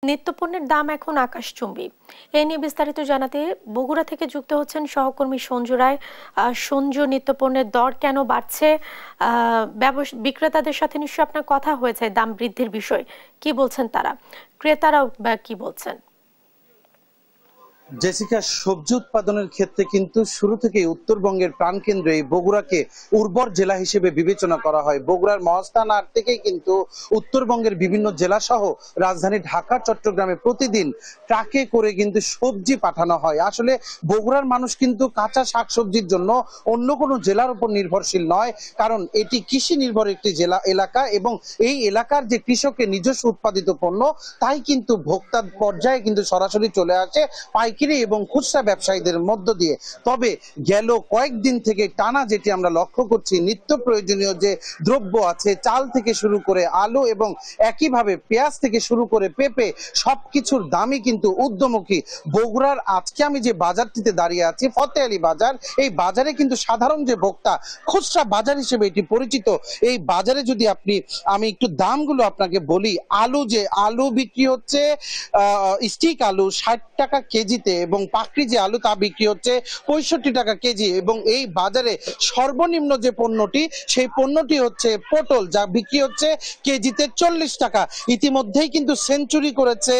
নিত্যপণ্যের দাম এখন আকাশচুম্বী। এ নিয়ে বিস্তারিত জানাতে বগুড়া থেকে যুক্ত হচ্ছেন সহকর্মী সঞ্জু রায়। সঞ্জু, নিত্যপণ্যের দর কেন বাড়ছে? বিক্রেতাদের সাথে নিশ্চয়ই আপনার কথা হয়েছে দাম বৃদ্ধির বিষয়, কি বলছেন তারা, ক্রেতারাও বা কি বলছেন? জেসিকা, সবজি উৎপাদনের ক্ষেত্রে কিন্তু শুরু থেকে উত্তরবঙ্গের প্রাণকেন্দ্র এই বগুড়াকে উর্বর জেলা হিসেবে বিবেচনা করা হয়। বগুড়ার মহাস্থান হাট থেকেই কিন্তু উত্তরবঙ্গের বিভিন্ন জেলা সহ রাজধানী ঢাকা, চট্টগ্রামে প্রতিদিন ট্রাকে করে কিন্তু সবজি পাঠানো হয়। আসলে বগুড়ার মানুষ কিন্তু কাঁচা শাকসবজির জন্য অন্য কোনো জেলার উপর নির্ভরশীল নয়, কারণ এটি কৃষি নির্ভর একটি জেলা এলাকা এবং এই এলাকার যে কৃষকের নিজস্ব উৎপাদিত পণ্য তাই কিন্তু ভোক্তা পর্যায়ে কিন্তু সরাসরি চলে আসে পাইকারি এবং খুচরা ব্যবসায়ীদের মধ্য দিয়ে। তবে গেল কয়েকদিন থেকে টানা যেটি আমরা লক্ষ্য করছি, নিত্য প্রয়োজনীয় যে দ্রব্য আছে, চাল থেকে শুরু করে আলু এবং একইভাবে পেঁয়াজ থেকে শুরু করে পেঁপে, সবকিছুর দামই কিন্তু ঊর্ধ্বমুখী। বগুড়ার আজকে আমি যে বাজারটিতে দাঁড়িয়ে আছি, ফতে আলী বাজার, এই বাজারে কিন্তু সাধারণ যে ভোক্তা, খুচরা বাজার হিসেবে এটি পরিচিত। এই বাজারে যদি আমি একটু দামগুলো আপনাকে বলি, আলু বিক্রি হচ্ছে স্টিক আলু 60 টাকা কেজিতে এবং পাকড়ি যে আলু তা বিক্রি হচ্ছে 65 টাকা কেজি। এবং এই বাজারে সর্বনিম্ন যে পণ্যটি, সেই পণ্যটি হচ্ছে পটল, যা বিক্রি হচ্ছে কেজিতে 40 টাকা। ইতিমধ্যেই কিন্তু সেঞ্চুরি করেছে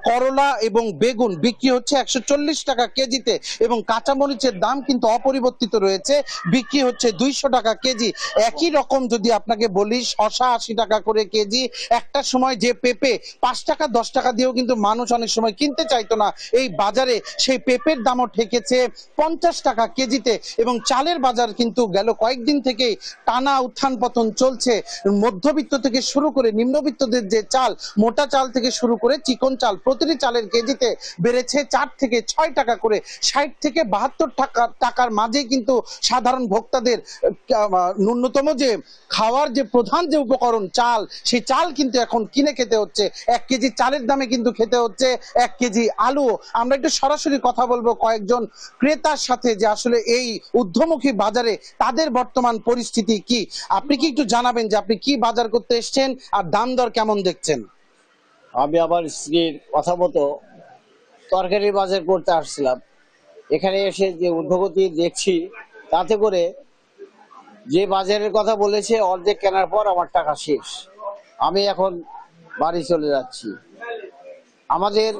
করলা এবং বেগুন, বিক্রি হচ্ছে 140 টাকা কেজিতে এবং কাঁচামরিচের দাম কিন্তু অপরিবর্তিত রয়েছে, বিক্রি হচ্ছে 200 টাকা কেজি। একই রকম যদি আপনাকে বলি, শসা 80 টাকা করে কেজি। একটা সময় যে পেঁপে 5 টাকা 10 টাকা দিয়েও কিন্তু মানুষ অনেক সময় কিনতে চাইতো না, এই বাজারে সেই পেঁপের দামও ঠেকেছে 50 টাকা কেজিতে। এবং চালের বাজার কিন্তু গেল কয়েকদিন থেকেই টানা উত্থান পতন চলছে। মধ্যবিত্ত থেকে শুরু করে নিম্নবিত্তদের যে চাল, মোটা চাল থেকে শুরু করে চিকন চাল, প্রতিটি চালের কেজিতে বেড়েছে 4 থেকে 6 টাকা করে। 60 থেকে 72 টাকার মাঝে কিন্তু সাধারণ ভোক্তাদের ন্যূনতম যে খাওয়ার যে প্রধান যে উপকরণ চাল, সেই চাল কিন্তু এখন কিনে খেতে হচ্ছে। 1 কেজি চালের দামে কিন্তু খেতে হচ্ছে 1 কেজি আলু। আমরা একটু সরাসরি কথা বলবো কয়েকজন ক্রেতার সাথে যে আসলে এই ঊর্ধ্বমুখী বাজারে তাদের বর্তমান পরিস্থিতি কি। আপনি কি একটু জানাবেন যে আপনি কি বাজার করতে এসেছেন আর দাম দর কেমন দেখছেন? আমি আমার স্ত্রীর কথা মতো তরকারি বাজার করতে আসছিলাম। এখানে এসে যে ঊর্ধ্বগতি দেখছি, তাতে করে যে বাজারের কথা বলেছে অর্ধেক কেনার পর আমার টাকা শেষ। আমি এখন বাড়ি চলে যাচ্ছি। আমাদের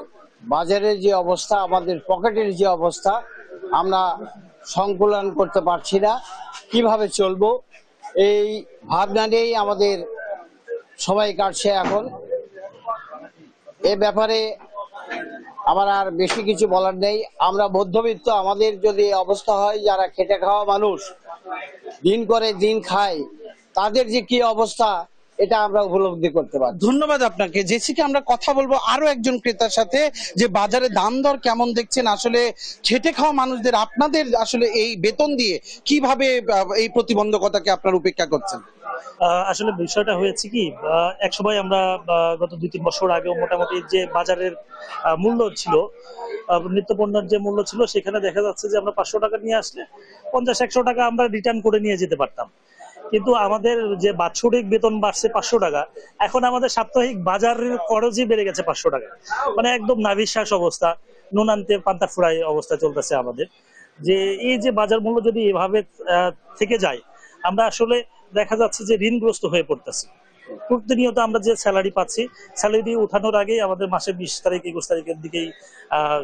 বাজারের যে অবস্থা, আমাদের পকেটের যে অবস্থা, আমরা সংকুলন করতে পারছি না, কিভাবে চলবো এই ভাবনা নিয়েই আমাদের সবাই কাটছে এখন। এ ব্যাপারে আমার আর বেশি কিছু বলার নেই। আমরা মধ্যবিত্ত, আমাদের যদি অবস্থা হয়, যারা খেটে খাওয়া মানুষ, দিন করে দিন খায়, তাদের যে কি অবস্থা এটা আমরা উপলব্ধি করতে পারি। ধন্যবাদ আপনাকে। জেসিকা, আমরা কথা বলবো আরো একজন ক্রেতার সাথে যে বাজারে দাম দর কেমন দেখছেন। আসলে খেটে খাওয়া মানুষদের আপনাদের আসলে এই বেতন দিয়ে কিভাবে এই প্রতিবন্ধকতাকে আপনারা উপেক্ষা করছেন? আসলে বিষয়টা হয়েছে কি, এক সময় আমরা গত 2-3 বছর আগেও মোটামুটি যে বাজারের মূল্য ছিল, নিত্যপণ্যের যে মূল্য ছিল, সেখানে দেখা যাচ্ছে যে আমরা 500 টাকা নিয়ে আসলে 50-100 টাকা আমরা রিটার্ন করে নিয়ে যেতে পারতাম। কিন্তু আমাদের যে বাৎসরিক বেতন বাড়ছে 500 টাকা, এখন আমাদের সাপ্তাহিক বাজারের খরচই বেড়ে গেছে 500 টাকা। মানে একদম নাভিশ্বাস অবস্থা, নুন আনতে পান্তা ফুরাই অবস্থা চলতেছে আমাদের। যে এই যে বাজার মূল্য যদি এভাবে থেকে যায়, আমরা আসলে দেখা যাচ্ছে যে ঋণগ্রস্ত হয়ে পড়তেছি। প্রতিনিয়ত আমরা যে স্যালারি পাচ্ছি, স্যালারি উঠানোর আগেই আমাদের মাসের 20 তারিখ 21 তারিখের দিকেই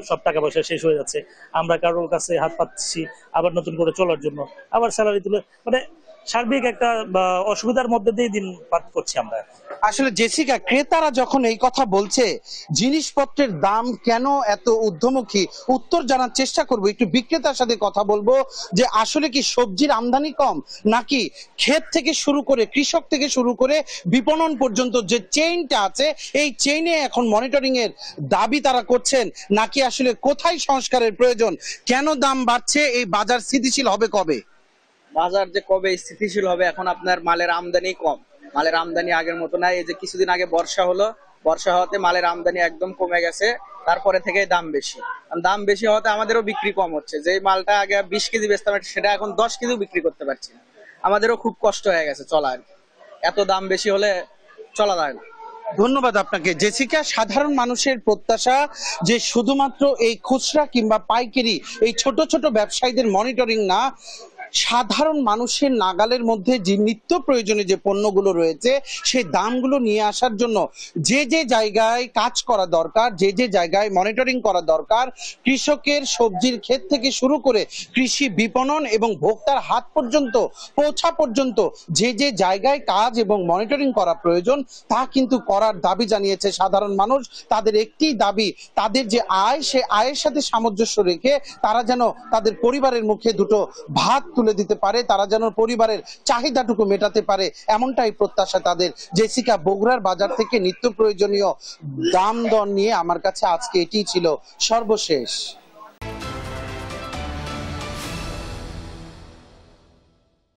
সব টাকা পয়সা শেষ হয়ে যাচ্ছে। আমরা কারোর কাছে হাত পাচ্ছি আবার নতুন করে চলার জন্য, আবার স্যালারি তুলে, মানে সার্বিক একটা অসুবিধার মধ্যে দিয়ে দিন পার করছি আমরা। আসলে জেসিকা, ক্রেতারা যখন এই কথা বলছে জিনিসপত্রের দাম কেন এত ঊর্ধ্বমুখী, উত্তর জানার চেষ্টা করব। একটু বিক্রেতার সাথে কথা বলবো যে আসলে কি সবজির আমদানি কম, নাকি ক্ষেত থেকে শুরু করে কৃষক থেকে শুরু করে বিপণন পর্যন্ত যে চেইনটা আছে, এই চেইনে এখন মনিটরিং এর দাবি তারা করছেন, নাকি আসলে কোথায় সংস্কারের প্রয়োজন? কেন দাম বাড়ছে? এই বাজার স্থিতিশীল হবে কবে? বাজার যে কবে স্থিতিশীল হবে, এখন আপনার মালের আমদানি কম, মালের আমদানি আগের মতো নাই। এই যে কিছুদিন আগে বর্ষা হলো, বর্ষা হওয়াতে মালের আমদানি একদম কমে গেছে, তারপরে থেকে দাম বেশি। দাম বেশি হওয়াতে আমাদেরও বিক্রি কম হচ্ছে। যে মালটা আগে 20 কেজি বেচতাম, সেটা এখন 10 কেজিও বিক্রি করতে পারছি না। আমাদেরও খুব কষ্ট হয়ে গেছে চলা আর কি। এত দাম বেশি হলে চলা যায় না। ধন্যবাদ আপনাকে জেসিকা। সাধারণ মানুষের প্রত্যাশা যে শুধুমাত্র এই খুচরা কিংবা পাইকারি এই ছোট ছোট ব্যবসায়ীদের মনিটরিং না, সাধারণ মানুষের নাগালের মধ্যে যে নিত্য প্রয়োজনীয় যে পণ্যগুলো রয়েছে সেই দামগুলো নিয়ে আসার জন্য যে যে জায়গায় কাজ করা দরকার, যে যে জায়গায় মনিটরিং করা দরকার, কৃষকের সবজির ক্ষেত থেকে শুরু করে কৃষি বিপণন এবং ভোক্তার হাত পর্যন্ত পৌঁছা পর্যন্ত যে যে জায়গায় কাজ এবং মনিটরিং করা প্রয়োজন তা কিন্তু করার দাবি জানিয়েছে সাধারণ মানুষ। তাদের একটি দাবি, তাদের যে আয় সে আয়ের সাথে সামঞ্জস্য রেখে তারা যেন তাদের পরিবারের মুখে দুটো ভাত তুলে দিতে পারে, তারা যেন পরিবারের চাহিদাটুকু মেটাতে পারে, এমনটাই প্রত্যাশা তাদের। জেসিকা, বগুড়ার বাজার থেকে নিত্য প্রয়োজনীয় দাম দর নিয়ে আমার কাছে আজকে এটি ছিল সর্বশেষ।